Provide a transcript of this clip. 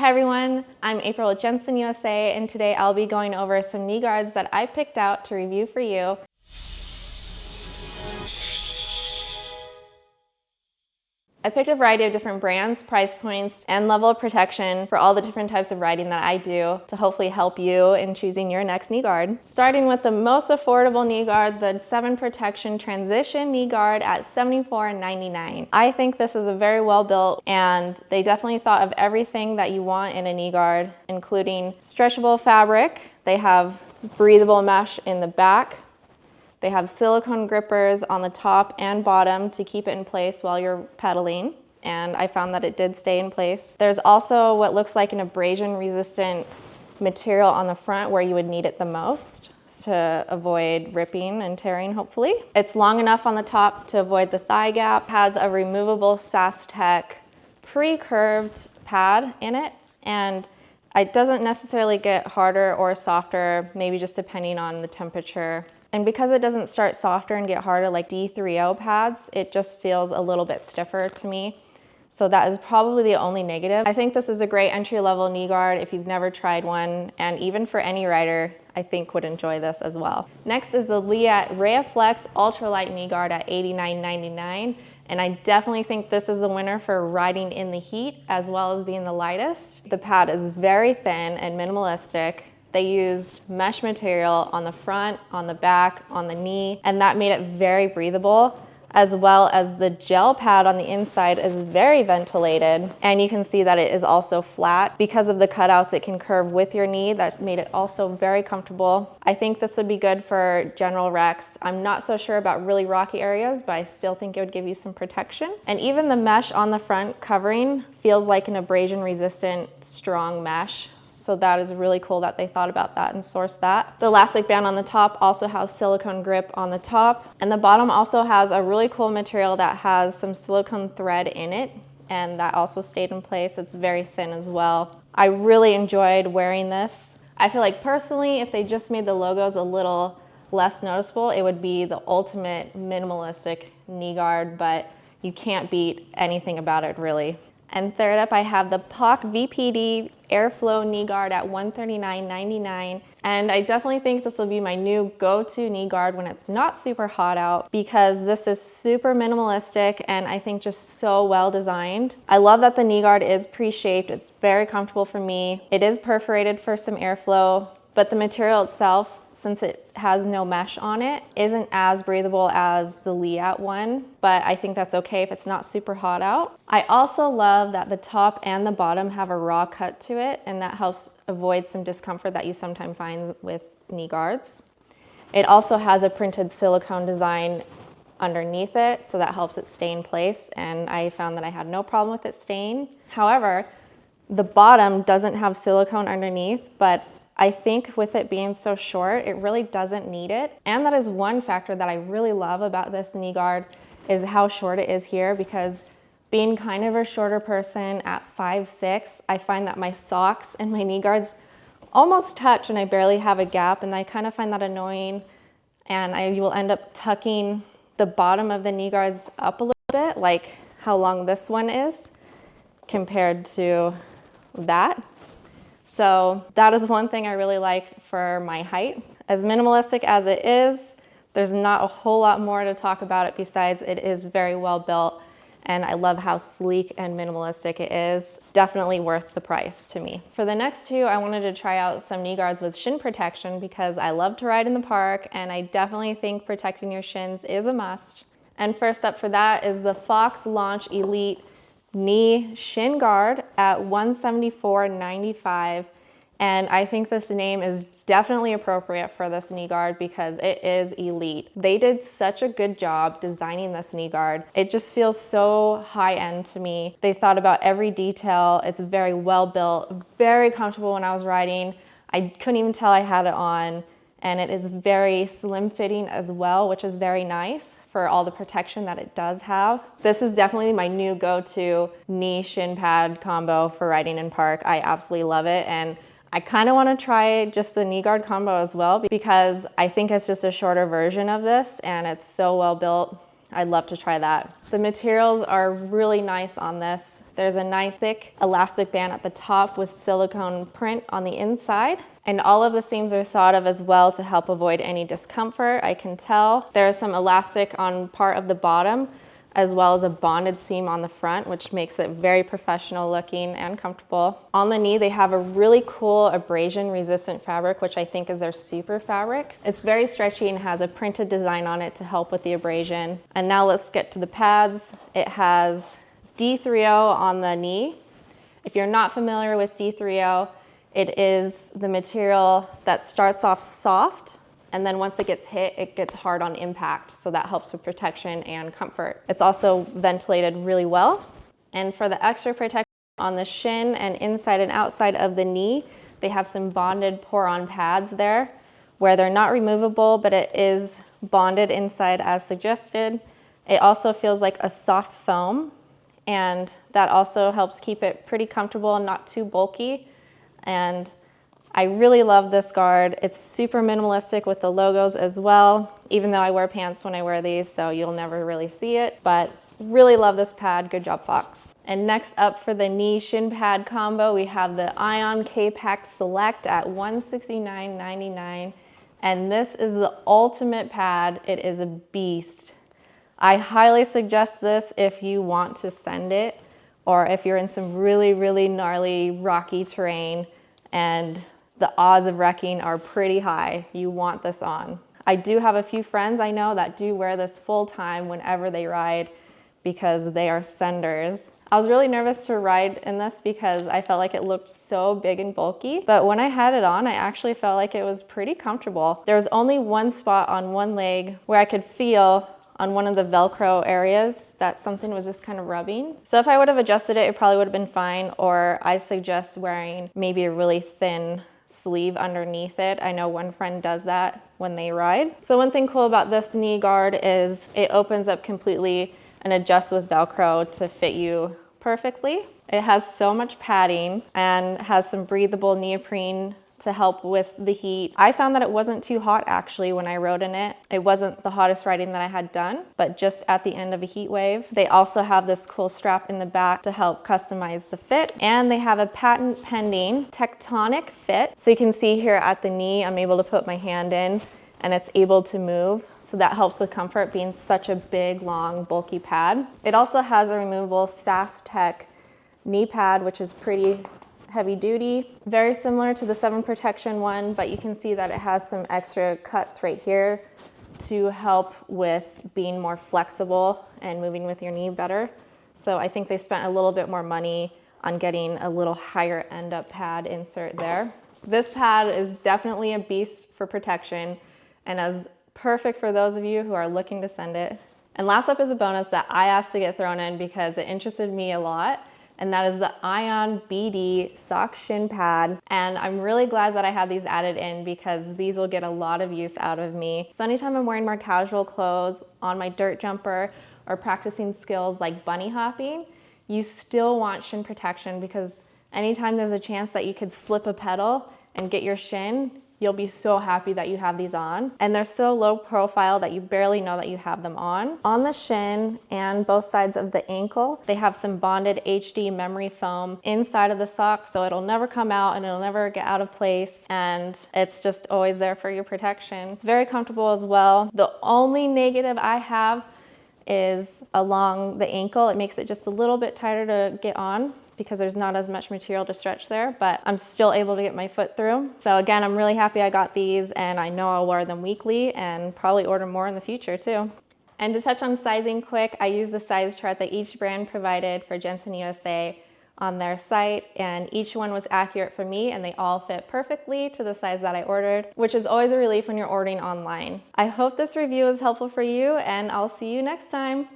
Hi everyone, I'm April with Jenson USA, and today I'll be going over some knee guards that I picked out to review for you. I picked a variety of different brands, price points, and level of protection for all the different types of riding that I do to hopefully help you in choosing your next knee guard. Starting with the most affordable knee guard, the 7 Protection Transition Knee Guard at $74.99. I think this is a very well built, and they definitely thought of everything that you want in a knee guard, including stretchable fabric. They have breathable mesh in the back. They have silicone grippers on the top and bottom to keep it in place while you're pedaling, and I found that it did stay in place. There's also what looks like an abrasion-resistant material on the front where you would need it the most to avoid ripping and tearing, hopefully. It's long enough on the top to avoid the thigh gap, has a removable SaskTech pre-curved pad in it, and it doesn't necessarily get harder or softer, maybe just depending on the temperature. And because it doesn't start softer and get harder like D3O pads, it just feels a little bit stiffer to me. So that is probably the only negative. I think this is a great entry-level knee guard if you've never tried one, and even for any rider, I think would enjoy this as well. Next is the Leatt ReaFlex Ultralite Knee Guard at $89.99. And I definitely think this is a winner for riding in the heat as well as being the lightest. The pad is very thin and minimalistic. They used mesh material on the front, on the back, on the knee, and that made it very breathable, as well as the gel pad on the inside is very ventilated, and you can see that it is also flat. Because of the cutouts, it can curve with your knee. That made it also very comfortable. I think this would be good for general wrecks. I'm not so sure about really rocky areas, but I still think it would give you some protection. And even the mesh on the front covering feels like an abrasion-resistant, strong mesh. So that is really cool that they thought about that and sourced that. The elastic band on the top also has silicone grip on the top, and the bottom also has a really cool material that has some silicone thread in it, and that also stayed in place. It's very thin as well. I really enjoyed wearing this. I feel like personally, if they just made the logos a little less noticeable, it would be the ultimate minimalistic knee guard, but you can't beat anything about it really. And third up, I have the POC VPD Airflow Knee Guard at $139.99. And I definitely think this will be my new go-to knee guard when it's not super hot out, because this is super minimalistic and I think just so well designed. I love that the knee guard is pre-shaped. It's very comfortable for me. It is perforated for some airflow, but the material itself, since it has no mesh on it, isn't as breathable as the Leatt one, but I think that's okay if it's not super hot out. I also love that the top and the bottom have a raw cut to it, and that helps avoid some discomfort that you sometimes find with knee guards. It also has a printed silicone design underneath it, so that helps it stay in place, and I found that I had no problem with it staying. However, the bottom doesn't have silicone underneath, but I think with it being so short, it really doesn't need it. And that is one factor that I really love about this knee guard, is how short it is here, because being kind of a shorter person at 5'6", I find that my socks and my knee guards almost touch and I barely have a gap, and I kind of find that annoying. And I will end up tucking the bottom of the knee guards up a little bit, like how long this one is compared to that. So that is one thing I really like for my height. As minimalistic as it is, there's not a whole lot more to talk about it besides it is very well built, and I love how sleek and minimalistic it is. Definitely worth the price to me. For the next two, I wanted to try out some knee guards with shin protection because I love to ride in the park, and I definitely think protecting your shins is a must. And first up for that is the Fox Launch Elite Knee Shin Guard at $174.95, and I think this name is definitely appropriate for this knee guard because it is elite. They did such a good job designing this knee guard. It just feels so high-end to me. They thought about every detail. It's very well built, very comfortable when I was riding. I couldn't even tell I had it on, and it is very slim fitting as well, which is very nice for all the protection that it does have. This is definitely my new go-to knee shin pad combo for riding in park. I absolutely love it, and I kind of want to try just the knee guard combo as well, because I think it's just a shorter version of this and it's so well built. I'd love to try that. The materials are really nice on this. There's a nice thick elastic band at the top with silicone print on the inside. And all of the seams are thought of as well to help avoid any discomfort. I can tell there's some elastic on part of the bottom, as well as a bonded seam on the front, which makes it very professional looking and comfortable. On the knee, they have a really cool abrasion resistant fabric, which I think is their super fabric. It's very stretchy and has a printed design on it to help with the abrasion. And now let's get to the pads. It has D3O on the knee. If you're not familiar with D3O, it is the material that starts off soft, and then once it gets hit, it gets hard on impact. So that helps with protection and comfort. It's also ventilated really well. And for the extra protection on the shin and inside and outside of the knee, they have some bonded pour-on pads there where they're not removable, but it is bonded inside as suggested. It also feels like a soft foam, and that also helps keep it pretty comfortable and not too bulky. And I really love this guard. It's super minimalistic with the logos as well, even though I wear pants when I wear these, so you'll never really see it, but really love this pad. Good job, Fox. And next up for the knee shin pad combo, we have the Ion K-Pact Select at $169.99. And this is the ultimate pad. It is a beast. I highly suggest this if you want to send it, or if you're in some really, really gnarly, rocky terrain and the odds of wrecking are pretty high. You want this on. I do have a few friends I know that do wear this full time whenever they ride because they are senders. I was really nervous to ride in this because I felt like it looked so big and bulky, but when I had it on, I actually felt like it was pretty comfortable. There was only one spot on one leg where I could feel on one of the Velcro areas that something was just kind of rubbing. So if I would have adjusted it, it probably would have been fine, or I suggest wearing maybe a really thin sleeve underneath it. I know one friend does that when they ride. So one thing cool about this knee guard is it opens up completely and adjusts with Velcro to fit you perfectly. It has so much padding and has some breathable neoprene to help with the heat. I found that it wasn't too hot actually when I rode in it. It wasn't the hottest riding that I had done, but just at the end of a heat wave. They also have this cool strap in the back to help customize the fit. And they have a patent pending tectonic fit. So you can see here at the knee, I'm able to put my hand in and it's able to move. So that helps with comfort being such a big, long, bulky pad. It also has a removable SAS Tech knee pad, which is pretty heavy duty, very similar to the 7 Protection one, but you can see that it has some extra cuts right here to help with being more flexible and moving with your knee better. So I think they spent a little bit more money on getting a little higher end up pad insert there. This pad is definitely a beast for protection and is perfect for those of you who are looking to send it. And last up is a bonus that I asked to get thrown in because it interested me a lot, and that is the Ion BD sock shin pad. And I'm really glad that I have these added in because these will get a lot of use out of me. So anytime I'm wearing more casual clothes on my dirt jumper or practicing skills like bunny hopping, you still want shin protection because anytime there's a chance that you could slip a pedal and get your shin, you'll be so happy that you have these on. And they're so low profile that you barely know that you have them on. On the shin and both sides of the ankle, they have some bonded HD memory foam inside of the sock, so it'll never come out and it'll never get out of place. And it's just always there for your protection. Very comfortable as well. The only negative I have is along the ankle. It makes it just a little bit tighter to get on because there's not as much material to stretch there, but I'm still able to get my foot through. So again, I'm really happy I got these, and I know I'll wear them weekly and probably order more in the future too. And to touch on sizing quick, I use the size chart that each brand provided for Jenson USA on their site, and each one was accurate for me and they all fit perfectly to the size that I ordered, which is always a relief when you're ordering online. I hope this review is helpful for you, and I'll see you next time.